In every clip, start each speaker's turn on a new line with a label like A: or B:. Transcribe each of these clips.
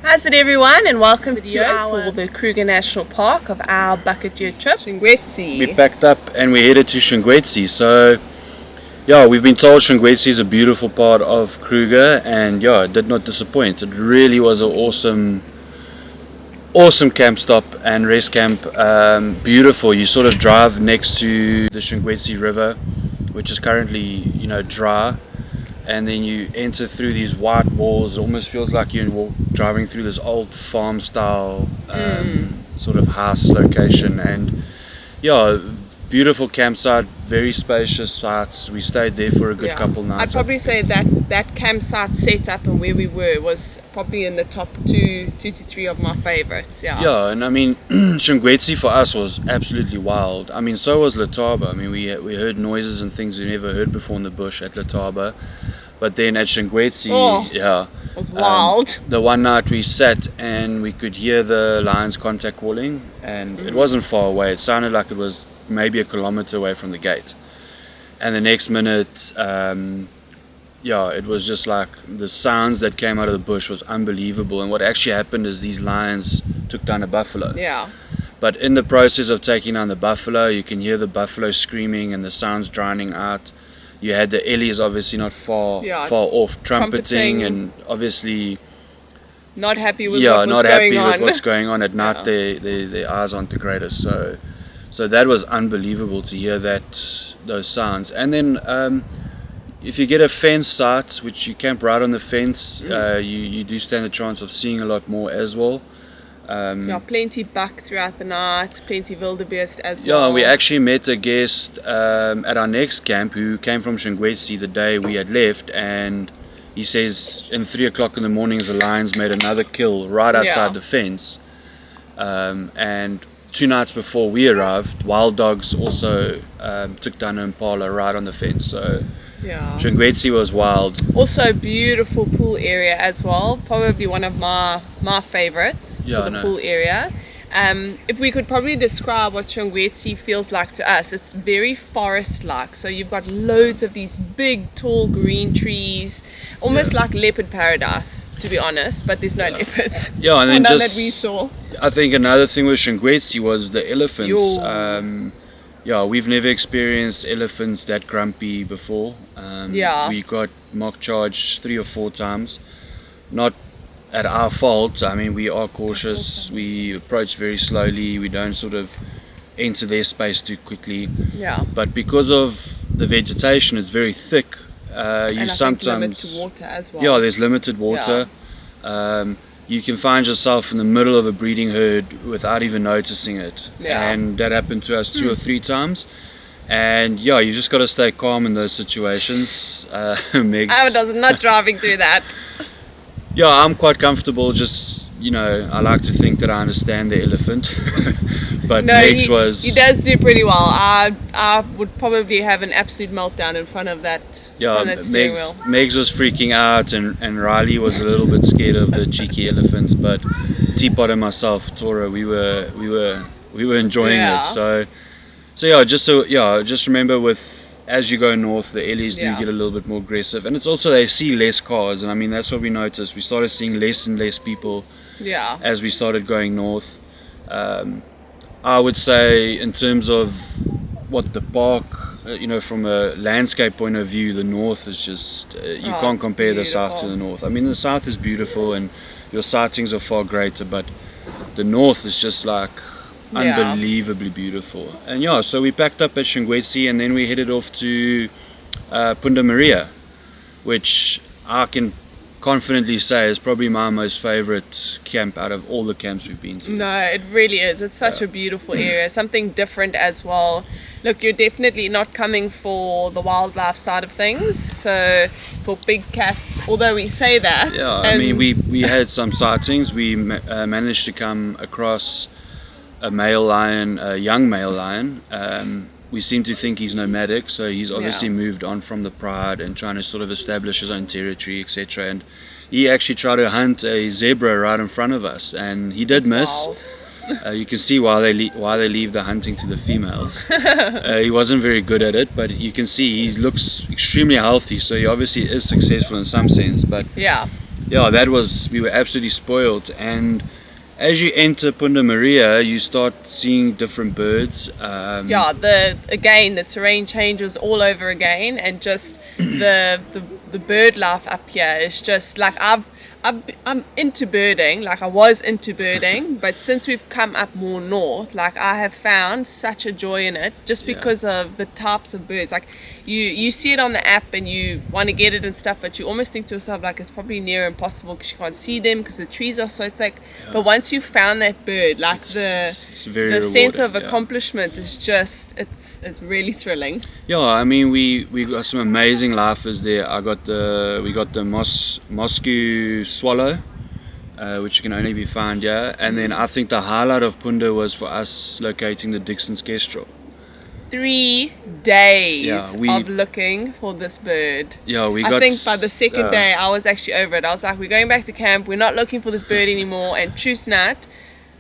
A: How's it everyone, and welcome to our the Kruger National Park of our bucket year trip. Shingwedzi.
B: We packed up and we headed to Shingwedzi. So yeah, we've been told Shingwedzi is a beautiful part of Kruger, and yeah, it did not disappoint. It really was an awesome camp stop and rest camp. Beautiful. You sort of drive next to the Shingwedzi River, which is currently dry, and then you enter through these white walls. It almost feels like you're driving through this old farm style sort of house location, and yeah, beautiful campsite, very spacious sites. We stayed there for a good couple nights.
A: I'd probably say that campsite setup and where we were was probably in the top two to three of my favorites.
B: Yeah, and I mean Shingwedzi for us was absolutely wild. I mean, so was Letaba. I mean, we heard noises and things we never heard before in the bush at Letaba, but then at Shingwedzi,
A: it was wild.
B: The one night we sat and we could hear the lions contact calling, and it wasn't far away. It sounded like it was maybe a kilometer away from the gate, and the next minute it was just like the sounds that came out of the bush was unbelievable. And what actually happened is these lions took down a buffalo, but in the process of taking down the buffalo, you can hear the buffalo screaming and the sounds drowning out. You had the ellies obviously not far off trumpeting, and obviously
A: not happy with what's
B: going on at night. Their eyes aren't the greatest, so that was unbelievable to hear those sounds. And then if you get a fence site, which you camp right on the fence, you do stand a chance of seeing a lot more as well.
A: Plenty buck throughout the night, plenty wildebeest as well.
B: Yeah, we actually met a guest at our next camp who came from Shingwedzi the day we had left, and he says in 3 o'clock in the morning the lions made another kill right outside the fence, and 2 nights before we arrived, wild dogs also took down an impala right on the fence. So Shingwedzi was wild.
A: Also beautiful pool area as well, probably one of my favorites for the pool area. If we could probably describe what Shingwedzi feels like to us, it's very forest-like. So you've got loads of these big, tall green trees, almost like leopard paradise, to be honest, but there's no leopards.
B: Yeah, and then
A: none that we saw.
B: I think another thing with Shingwedzi was the elephants. We've never experienced elephants that grumpy before. We got mock charged 3 or 4 times. Not at our fault. I mean, we are cautious. We approach very slowly. We don't sort of enter their space too quickly. But because of the vegetation, it's very thick.
A: You sometimes limited water as well.
B: Yeah, there's limited water. You can find yourself in the middle of a breeding herd without even noticing it. And that happened to us 2 or 3 times. And you just got to stay calm in those situations.
A: Meg's not driving through that.
B: I'm quite comfortable. Just I like to think that I understand the elephant. But Meg's
A: he does do pretty well. I would probably have an absolute meltdown in front of that. Steering wheel.
B: Meg's was freaking out, and Riley was a little bit scared of the cheeky elephants. But Teapot and myself, Tora, we were enjoying it. So just remember, as you go north, the ellies do get a little bit more aggressive, and it's also they see less cars, and I mean that's what we noticed. We started seeing less and less people as we started going north. I would say in terms of what the park, from a landscape point of view, the north is just you can't compare the south to the north. I mean, the south is beautiful and your sightings are far greater, but the north is just like unbelievably beautiful. And so we packed up at Shingwedzi, and then we headed off to Punda Maria, which I can confidently say is probably my most favorite camp out of all the camps we've been to.
A: No, it really is. It's such a beautiful area, something different as well. Look, you're definitely not coming for the wildlife side of things, so for big cats, although we say that.
B: I mean, we had some sightings. We managed to come across a male lion, a young male lion. We seem to think he's nomadic, so he's obviously moved on from the pride and trying to sort of establish his own territory, etc. And he actually tried to hunt a zebra right in front of us, and he did miss. You can see why they leave the hunting to the females. He wasn't very good at it, but you can see he looks extremely healthy, so he obviously is successful in some sense. But yeah, we were absolutely spoiled. And as you enter Punda Maria, you start seeing different birds.
A: The terrain changes all over again, and just the bird life up here is just like I'm into birding, like I was into birding, but since we've come up more north, like I have found such a joy in it just because of the types of birds. Like you see it on the app and you want to get it and stuff, but you almost think to yourself like it's probably near impossible because you can't see them because the trees are so thick. But once you found that bird, like the sense of accomplishment is just it's really thrilling.
B: Yeah, I mean we got some amazing lifers there. We got the Moscow swallow, which can only be found here, and then I think the highlight of Punda was for us locating the Dixon's kestrel.
A: 3 days of looking for this bird. I think by the second day I was actually over it. I was like, we're going back to camp, we're not looking for this bird anymore. And true snap,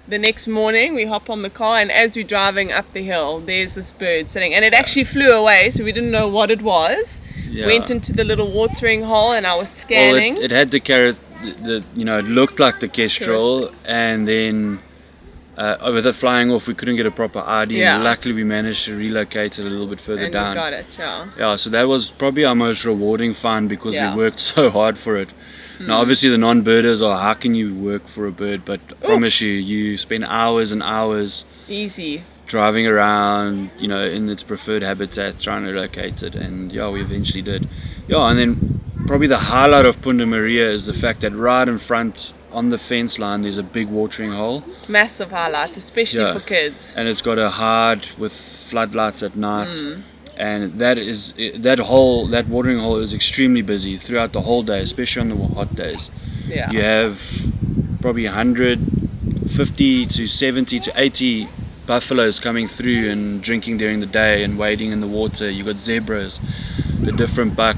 A: the next morning we hop on the car, and as we're driving up the hill, there's this bird sitting, and it actually flew away, so we didn't know what it was. Went into the little watering hole, and I was scanning.
B: Well, it had the carrot. It looked like the kestrel, and then with it flying off, we couldn't get a proper ID. And luckily, we managed to relocate it a little bit further down.
A: And we got it,
B: Yeah, so that was probably our most rewarding find because we worked so hard for it. Now, obviously, the non-birders are, how can you work for a bird? But I promise you spend hours and hours
A: easy
B: driving around, in its preferred habitat, trying to locate it. And we eventually did. And then probably the highlight of Punda Maria is the fact that right in front on the fence line there's a big watering hole.
A: Massive highlight, especially for kids.
B: And it's got a hide with floodlights at night. And that watering hole is extremely busy throughout the whole day, especially on the hot days. You have probably 150 to 70 to 80 buffaloes coming through and drinking during the day and wading in the water. You got zebras, the different buck,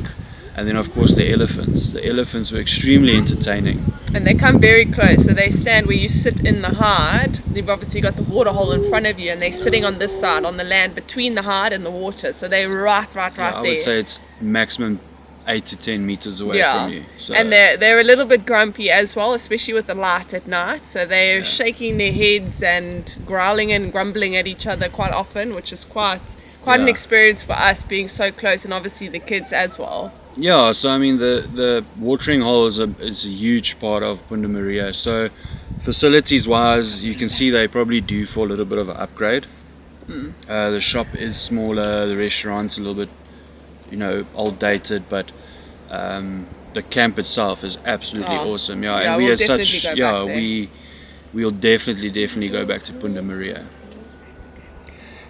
B: and then of course the elephants. The elephants were extremely entertaining.
A: And they come very close, so they stand where you sit in the hide. You've obviously got the water hole in front of you, and they're sitting on this side, on the land between the hide and the water. So they're right there.
B: I would say it's maximum 8 to 10 meters away from you. So.
A: And they're a little bit grumpy as well, especially with the light at night. So they're shaking their heads and growling and grumbling at each other quite often, which is quite an experience for us being so close, and obviously the kids as well.
B: Yeah, so I mean the watering hole is a huge part of Punda Maria. So facilities wise, you can see they probably do for a little bit of an upgrade. The shop is smaller, the restaurant's a little bit old dated, but the camp itself is absolutely awesome. And we had such we'll definitely go back to Punda Maria.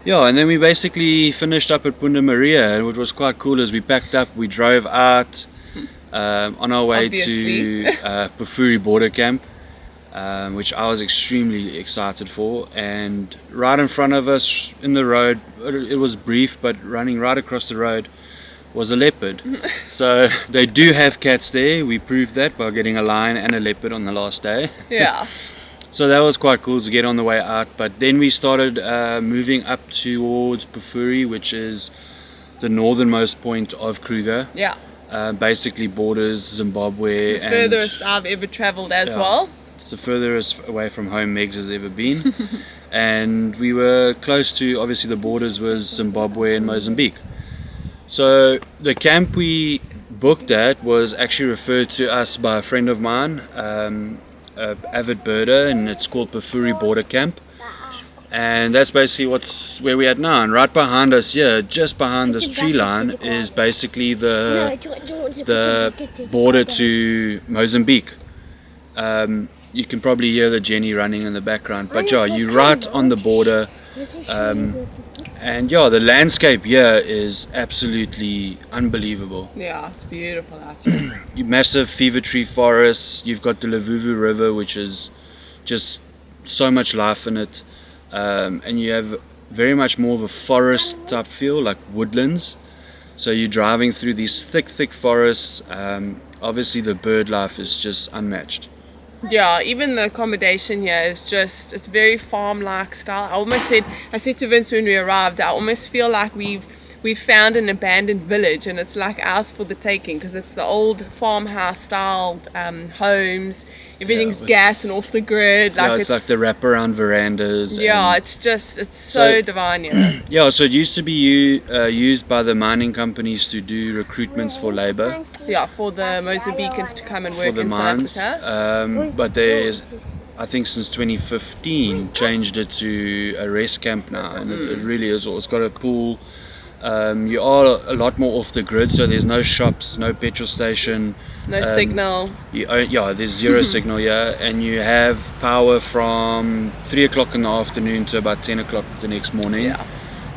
B: And then we basically finished up at Punda Maria, and what was quite cool is we packed up, we drove out on our way to Pafuri Border Camp, which I was extremely excited for. And right in front of us in the road, it was brief, but running right across the road was a leopard. So they do have cats there. We proved that by getting a lion and a leopard on the last day. So that was quite cool to get on the way out. But then we started moving up towards Pafuri, which is the northernmost point of Kruger. Basically borders Zimbabwe.
A: The furthest I've ever travelled as well.
B: It's the furthest away from home Megs has ever been. And we were close to, obviously the borders was Zimbabwe and Mozambique. So the camp we booked at was actually referred to us by a friend of mine, avid birder, and it's called Pafuri Border Camp, and that's basically where we at now. And right behind us here, just behind this tree line, is basically the border to Mozambique. You can probably hear the Jenny running in the background, but you're right on the border. And the landscape here is absolutely unbelievable.
A: It's beautiful out here.
B: Massive fever tree forests. You've got the Lavuvu River, which is just so much life in it. And you have very much more of a forest type feel, like woodlands. So you're driving through these thick forests. Obviously the bird life is just unmatched.
A: Even the accommodation here is just, it's very farm-like style. I said to Vince when we arrived, I almost feel like we've we found an abandoned village, and it's like ours for the taking, because it's the old farmhouse styled homes. Everything's gas and off the grid.
B: Like it's like the wraparound verandas.
A: Yeah, it's so divine.
B: Yeah, so it used to be used by the mining companies to do recruitments for labor.
A: Yeah, for the Mozambicans to come and work in
B: mines.
A: South Africa.
B: But there's, I think since 2015, changed it to a rest camp now, and it really is. It's got a pool. You are a lot more off the grid, so there's no shops, no petrol station,
A: no signal.
B: There's zero signal here, and you have power from 3 o'clock in the afternoon to about 10 o'clock the next morning.
A: Yeah.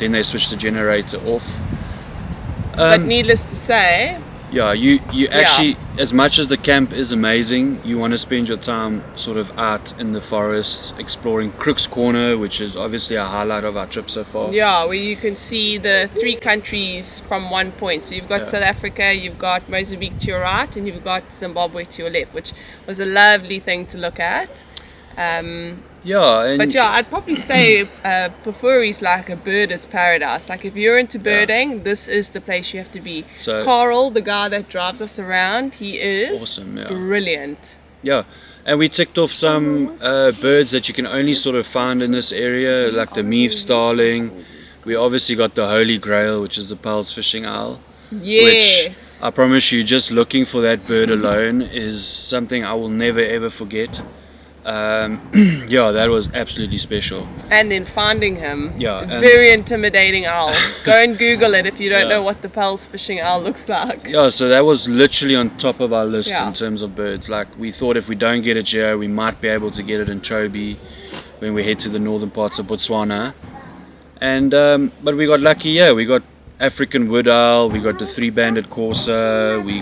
B: Then they switch the generator off.
A: But needless to say,
B: you actually, as much as the camp is amazing, you want to spend your time sort of out in the forest, exploring Kruger's Corner, which is obviously a highlight of our trip so far.
A: Yeah, where you can see the 3 countries from one point. So you've got South Africa, you've got Mozambique to your right, and you've got Zimbabwe to your left, which was a lovely thing to look at. But I'd probably say Pafuri's like a birder's paradise. Like if you're into birding, this is the place you have to be. So Carl, the guy that drives us around, he is
B: awesome,
A: brilliant.
B: Yeah, and we ticked off some birds that you can only sort of find in this area, like the Meave starling. We obviously got the Holy Grail, which is the Pels fishing owl.
A: Yes.
B: Which I promise you, just looking for that bird alone is something I will never ever forget. That was absolutely special.
A: And then finding him, very intimidating owl. Go and Google it if you don't know what the Pels fishing owl looks like.
B: Yeah, so that was literally on top of our list in terms of birds. Like we thought if we don't get it here, we might be able to get it in Chobe when we head to the northern parts of Botswana. And but we got lucky. We got African wood owl, we got the 3-banded corsair, we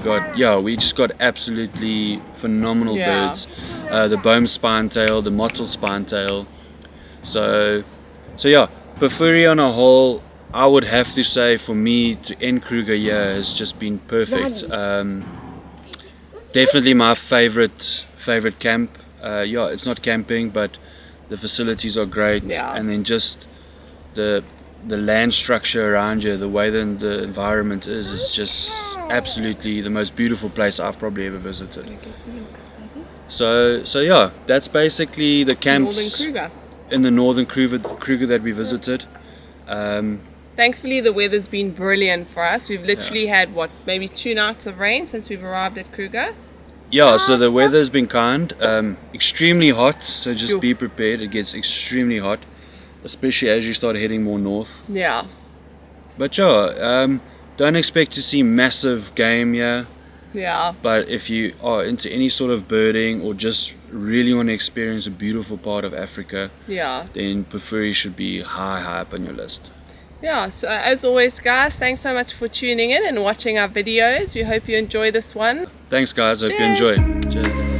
B: just got absolutely phenomenal birds. The Bohm spinetail, the mottled spinetail. So Pafuri on a whole, I would have to say for me to end Kruger here has just been perfect. Definitely my favorite camp. It's not camping, but the facilities are great, and then just the land structure around you, the way the environment is just absolutely the most beautiful place I've probably ever visited. So that's basically the camps in the northern Kruger that we visited.
A: Thankfully the weather's been brilliant for us. We've literally had maybe 2 nights of rain since we've arrived at Kruger.
B: So the weather's been kind, extremely hot, so just be prepared, it gets extremely hot, especially as you start heading more north. But don't expect to see massive game here. But if you are into any sort of birding or just really want to experience a beautiful part of Africa, then Pafuri should be high up on your list.
A: So as always guys, thanks so much for tuning in and watching our videos. We hope you enjoy this one.
B: Thanks guys, hope you enjoy. Cheers.